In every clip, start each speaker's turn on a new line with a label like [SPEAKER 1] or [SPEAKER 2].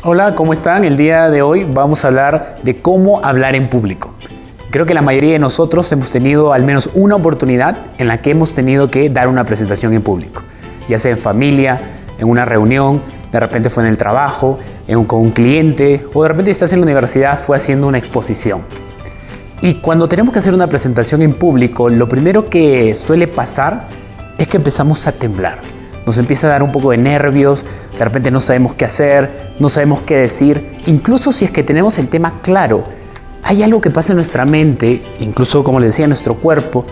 [SPEAKER 1] Hola, ¿cómo están? El día de hoy vamos a hablar de cómo hablar en público. Creo que la mayoría de nosotros hemos tenido al menos una oportunidad en la que hemos tenido que dar una presentación en público, ya sea en familia, en una reunión, de repente fue en el trabajo, con un cliente o de repente estás en la universidad, fue haciendo una exposición. Y cuando tenemos que hacer una presentación en público, lo primero que suele pasar es que empezamos a temblar. Nos empieza a dar un poco de nervios, de repente no sabemos qué hacer, no sabemos qué decir. Incluso si es que tenemos el tema claro, hay algo que pasa en nuestra mente, incluso como les decía, en nuestro cuerpo,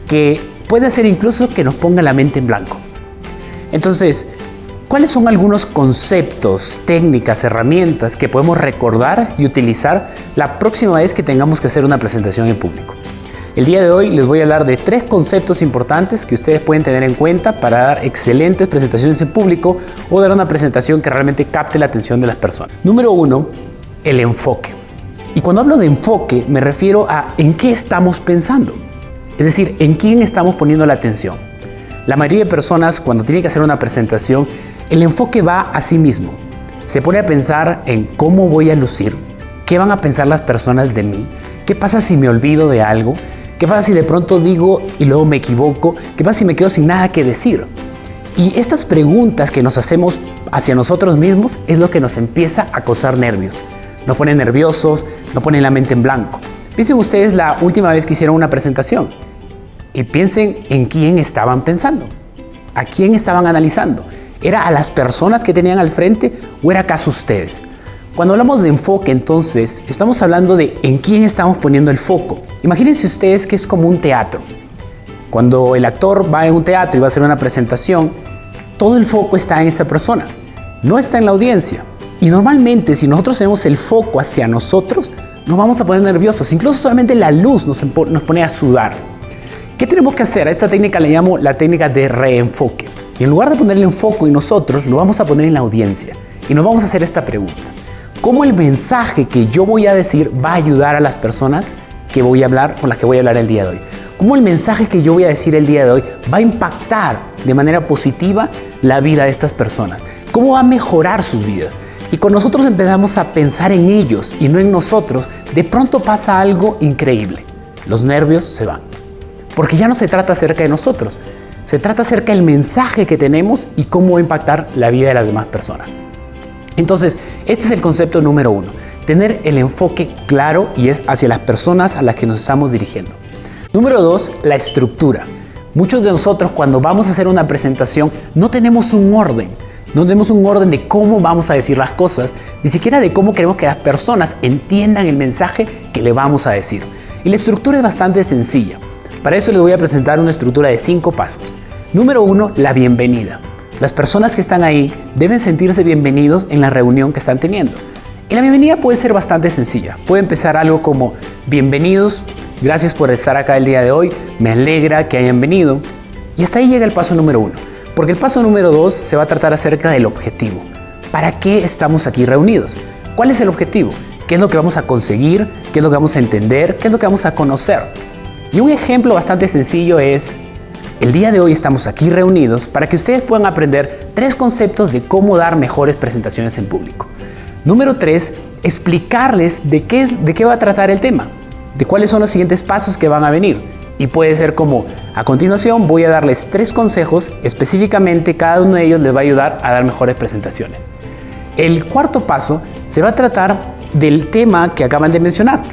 [SPEAKER 1] que puede hacer incluso que nos ponga la mente en blanco. Entonces, ¿cuáles son algunos conceptos, técnicas, herramientas que podemos recordar y utilizar la próxima vez que tengamos que hacer una presentación en público? El día de hoy les voy a hablar de 3 conceptos importantes que ustedes pueden tener en cuenta para dar excelentes presentaciones en público o dar una presentación que realmente capte la atención de las personas. Número 1, el enfoque. Y cuando hablo de enfoque me refiero a en qué estamos pensando, es decir, en quién estamos poniendo la atención. La mayoría de personas cuando tienen que hacer una presentación, el enfoque va a sí mismo. Se pone a pensar en cómo voy a lucir, qué van a pensar las personas de mí, qué pasa si me olvido de algo, qué pasa si de pronto digo y luego me equivoco, qué pasa si me quedo sin nada que decir. Y estas preguntas que nos hacemos hacia nosotros mismos es lo que nos empieza a causar nervios. Nos pone nerviosos, nos pone la mente en blanco. Piensen ustedes la última vez que hicieron una presentación y piensen en quién estaban pensando, a quién estaban analizando. ¿Era a las personas que tenían al frente o era acaso ustedes? Cuando hablamos de enfoque, entonces, estamos hablando de en quién estamos poniendo el foco. Imagínense ustedes que es como un teatro. Cuando el actor va en un teatro y va a hacer una presentación, todo el foco está en esa persona, no está en la audiencia. Y normalmente, si nosotros tenemos el foco hacia nosotros, nos vamos a poner nerviosos. Incluso solamente la luz nos pone a sudar. ¿Qué tenemos que hacer? A esta técnica le llamo la técnica de reenfoque. Y en lugar de ponerle enfoque en nosotros, lo vamos a poner en la audiencia. Y nos vamos a hacer esta pregunta. ¿Cómo el mensaje que yo voy a decir va a ayudar a las personas que voy a hablar, con las que voy a hablar el día de hoy? ¿Cómo el mensaje que yo voy a decir el día de hoy va a impactar de manera positiva la vida de estas personas? ¿Cómo va a mejorar sus vidas? Y cuando nosotros empezamos a pensar en ellos y no en nosotros, de pronto pasa algo increíble. Los nervios se van. Porque ya no se trata acerca de nosotros, se trata acerca del mensaje que tenemos y cómo va a impactar la vida de las demás personas. Entonces, este es el concepto número 1, tener el enfoque claro y es hacia las personas a las que nos estamos dirigiendo. Número 2, la estructura. Muchos de nosotros cuando vamos a hacer una presentación no tenemos un orden. No tenemos un orden de cómo vamos a decir las cosas, ni siquiera de cómo queremos que las personas entiendan el mensaje que le vamos a decir. Y la estructura es bastante sencilla. Para eso les voy a presentar una estructura de 5 pasos. Número 1, la bienvenida. Las personas que están ahí deben sentirse bienvenidos en la reunión que están teniendo. Y la bienvenida puede ser bastante sencilla. Puede empezar algo como, bienvenidos, gracias por estar acá el día de hoy, me alegra que hayan venido. Y hasta ahí llega el paso número 1. Porque el paso número 2 se va a tratar acerca del objetivo. ¿Para qué estamos aquí reunidos? ¿Cuál es el objetivo? ¿Qué es lo que vamos a conseguir? ¿Qué es lo que vamos a entender? ¿Qué es lo que vamos a conocer? Y un ejemplo bastante sencillo es, el día de hoy estamos aquí reunidos para que ustedes puedan aprender 3 conceptos de cómo dar mejores presentaciones en público. Número 3, explicarles de qué va a tratar el tema, de cuáles son los siguientes pasos que van a venir. Y puede ser como, a continuación voy a darles 3 consejos, específicamente cada uno de ellos les va a ayudar a dar mejores presentaciones. El cuarto paso se va a tratar del tema que acaban de mencionar.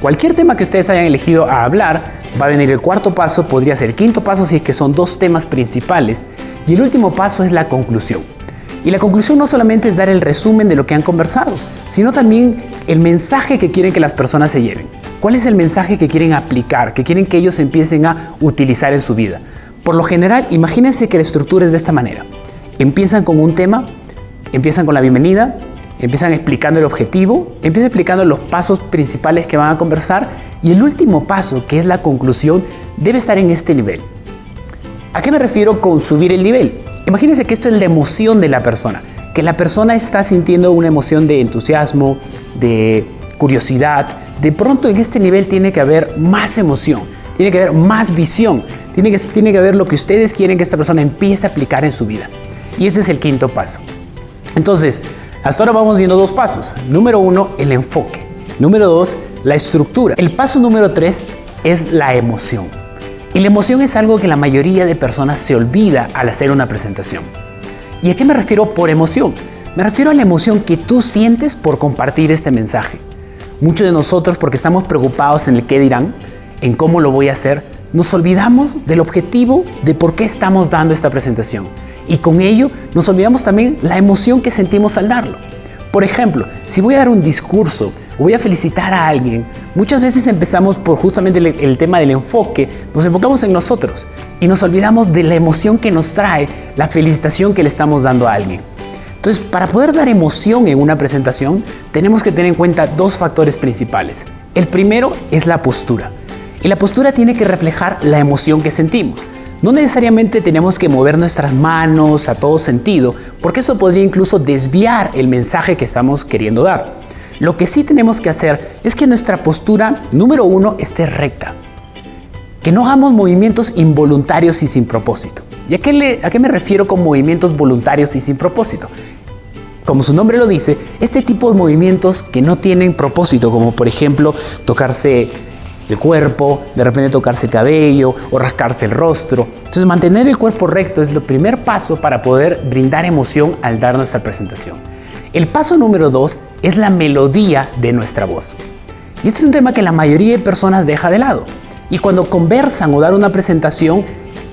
[SPEAKER 1] Cualquier tema que ustedes hayan elegido a hablar, va a venir el cuarto paso, podría ser el quinto paso si es que son 2 temas principales. Y el último paso es la conclusión. Y la conclusión no solamente es dar el resumen de lo que han conversado, sino también el mensaje que quieren que las personas se lleven. ¿Cuál es el mensaje que quieren aplicar, que quieren que ellos empiecen a utilizar en su vida? Por lo general, imagínense que la estructura es de esta manera. Empiezan con un tema, empiezan con la bienvenida, empiezan explicando el objetivo, empiezan explicando los pasos principales que van a conversar y el último paso, que es la conclusión, debe estar en este nivel. ¿A qué me refiero con subir el nivel? Imagínense que esto es la emoción de la persona, que la persona está sintiendo una emoción de entusiasmo, de curiosidad. De pronto en este nivel tiene que haber más emoción, tiene que haber más visión, tiene que haber lo que ustedes quieren que esta persona empiece a aplicar en su vida. Y ese es el quinto paso. Entonces, Hasta ahora vamos viendo dos pasos. Número 1, el enfoque. Número 2, la estructura. El paso número 3 es la emoción. Y la emoción es algo que la mayoría de personas se olvida al hacer una presentación. ¿Y a qué me refiero por emoción? Me refiero a la emoción que tú sientes por compartir este mensaje. Muchos de nosotros, porque estamos preocupados en el qué dirán, en cómo lo voy a hacer, nos olvidamos del objetivo de por qué estamos dando esta presentación. Y con ello nos olvidamos también la emoción que sentimos al darlo. Por ejemplo, si voy a dar un discurso o voy a felicitar a alguien, muchas veces empezamos por justamente el tema del enfoque, nos enfocamos en nosotros y nos olvidamos de la emoción que nos trae la felicitación que le estamos dando a alguien. Entonces, para poder dar emoción en una presentación, tenemos que tener en cuenta dos factores principales. El primero es la postura. Y la postura tiene que reflejar la emoción que sentimos. No necesariamente tenemos que mover nuestras manos a todo sentido, porque eso podría incluso desviar el mensaje que estamos queriendo dar. Lo que sí tenemos que hacer es que nuestra postura, número 1, esté recta. Que no hagamos movimientos involuntarios y sin propósito. ¿Y a qué me refiero con movimientos voluntarios y sin propósito? Como su nombre lo dice, este tipo de movimientos que no tienen propósito, como por ejemplo tocarse el cuerpo, de repente tocarse el cabello o rascarse el rostro. Entonces, mantener el cuerpo recto es el primer paso para poder brindar emoción al dar nuestra presentación. El paso número 2 es la melodía de nuestra voz. Y este es un tema que la mayoría de personas deja de lado. Y cuando conversan o dan una presentación,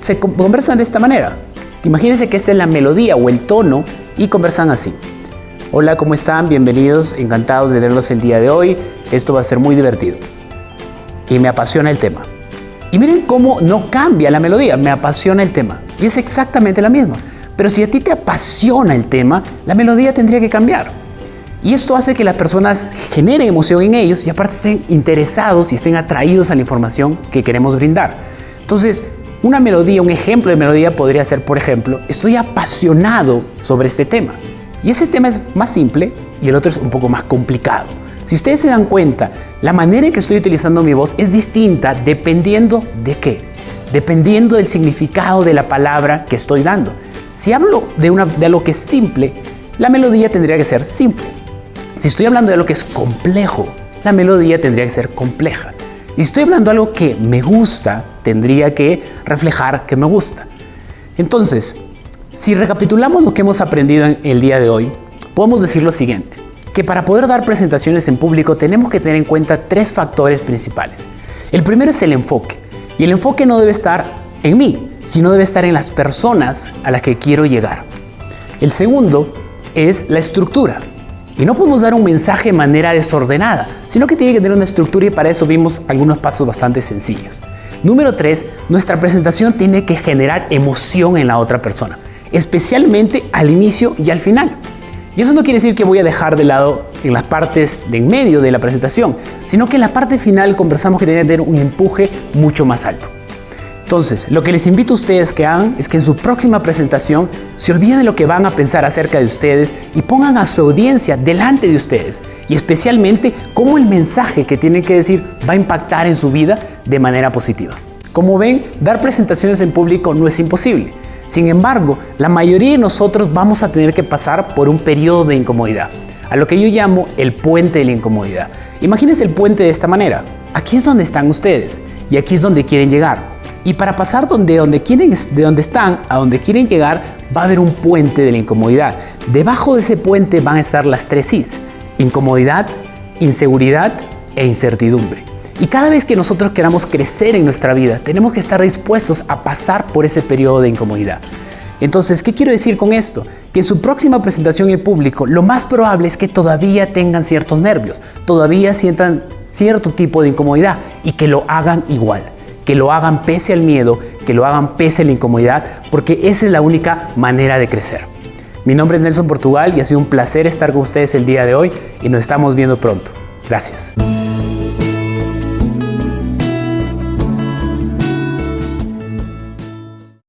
[SPEAKER 1] se conversan de esta manera. Imagínense que esta es la melodía o el tono y conversan así. Hola, ¿cómo están? Bienvenidos, encantados de tenerlos el día de hoy. Esto va a ser muy divertido. Y me apasiona el tema. Y miren cómo no cambia la melodía, me apasiona el tema. Y es exactamente la misma. Pero si a ti te apasiona el tema, la melodía tendría que cambiar. Y esto hace que las personas generen emoción en ellos y aparte estén interesados y estén atraídos a la información que queremos brindar. Entonces, una melodía, un ejemplo de melodía podría ser, por ejemplo, estoy apasionado sobre este tema. Y ese tema es más simple y el otro es un poco más complicado. Si ustedes se dan cuenta, la manera en que estoy utilizando mi voz es distinta dependiendo de qué. Dependiendo del significado de la palabra que estoy dando. Si hablo de algo que es simple, la melodía tendría que ser simple. Si estoy hablando de algo que es complejo, la melodía tendría que ser compleja. Y si estoy hablando de algo que me gusta, tendría que reflejar que me gusta. Entonces, si recapitulamos lo que hemos aprendido en el día de hoy, podemos decir lo siguiente. Que para poder dar presentaciones en público tenemos que tener en cuenta 3 factores principales. El primero es el enfoque. Y el enfoque no debe estar en mí, sino debe estar en las personas a las que quiero llegar. El segundo es la estructura. Y no podemos dar un mensaje de manera desordenada, sino que tiene que tener una estructura y para eso vimos algunos pasos bastante sencillos. Número 3, nuestra presentación tiene que generar emoción en la otra persona, especialmente al inicio y al final. Y eso no quiere decir que voy a dejar de lado en las partes de en medio de la presentación, sino que en la parte final conversamos que tiene que tener un empuje mucho más alto. Entonces, lo que les invito a ustedes que hagan es que en su próxima presentación se olviden de lo que van a pensar acerca de ustedes y pongan a su audiencia delante de ustedes y especialmente cómo el mensaje que tienen que decir va a impactar en su vida de manera positiva. Como ven, dar presentaciones en público no es imposible. Sin embargo, la mayoría de nosotros vamos a tener que pasar por un periodo de incomodidad, a lo que yo llamo el puente de la incomodidad. Imagínense el puente de esta manera. Aquí es donde están ustedes y aquí es donde quieren llegar. Y para pasar de donde están a donde quieren llegar, va a haber un puente de la incomodidad. Debajo de ese puente van a estar las 3 Is: incomodidad, inseguridad e incertidumbre. Y cada vez que nosotros queramos crecer en nuestra vida, tenemos que estar dispuestos a pasar por ese periodo de incomodidad. Entonces, ¿qué quiero decir con esto? Que en su próxima presentación en público, lo más probable es que todavía tengan ciertos nervios, todavía sientan cierto tipo de incomodidad y que lo hagan igual. Que lo hagan pese al miedo, que lo hagan pese a la incomodidad, porque esa es la única manera de crecer. Mi nombre es Nelson Portugal y ha sido un placer estar con ustedes el día de hoy y nos estamos viendo pronto. Gracias.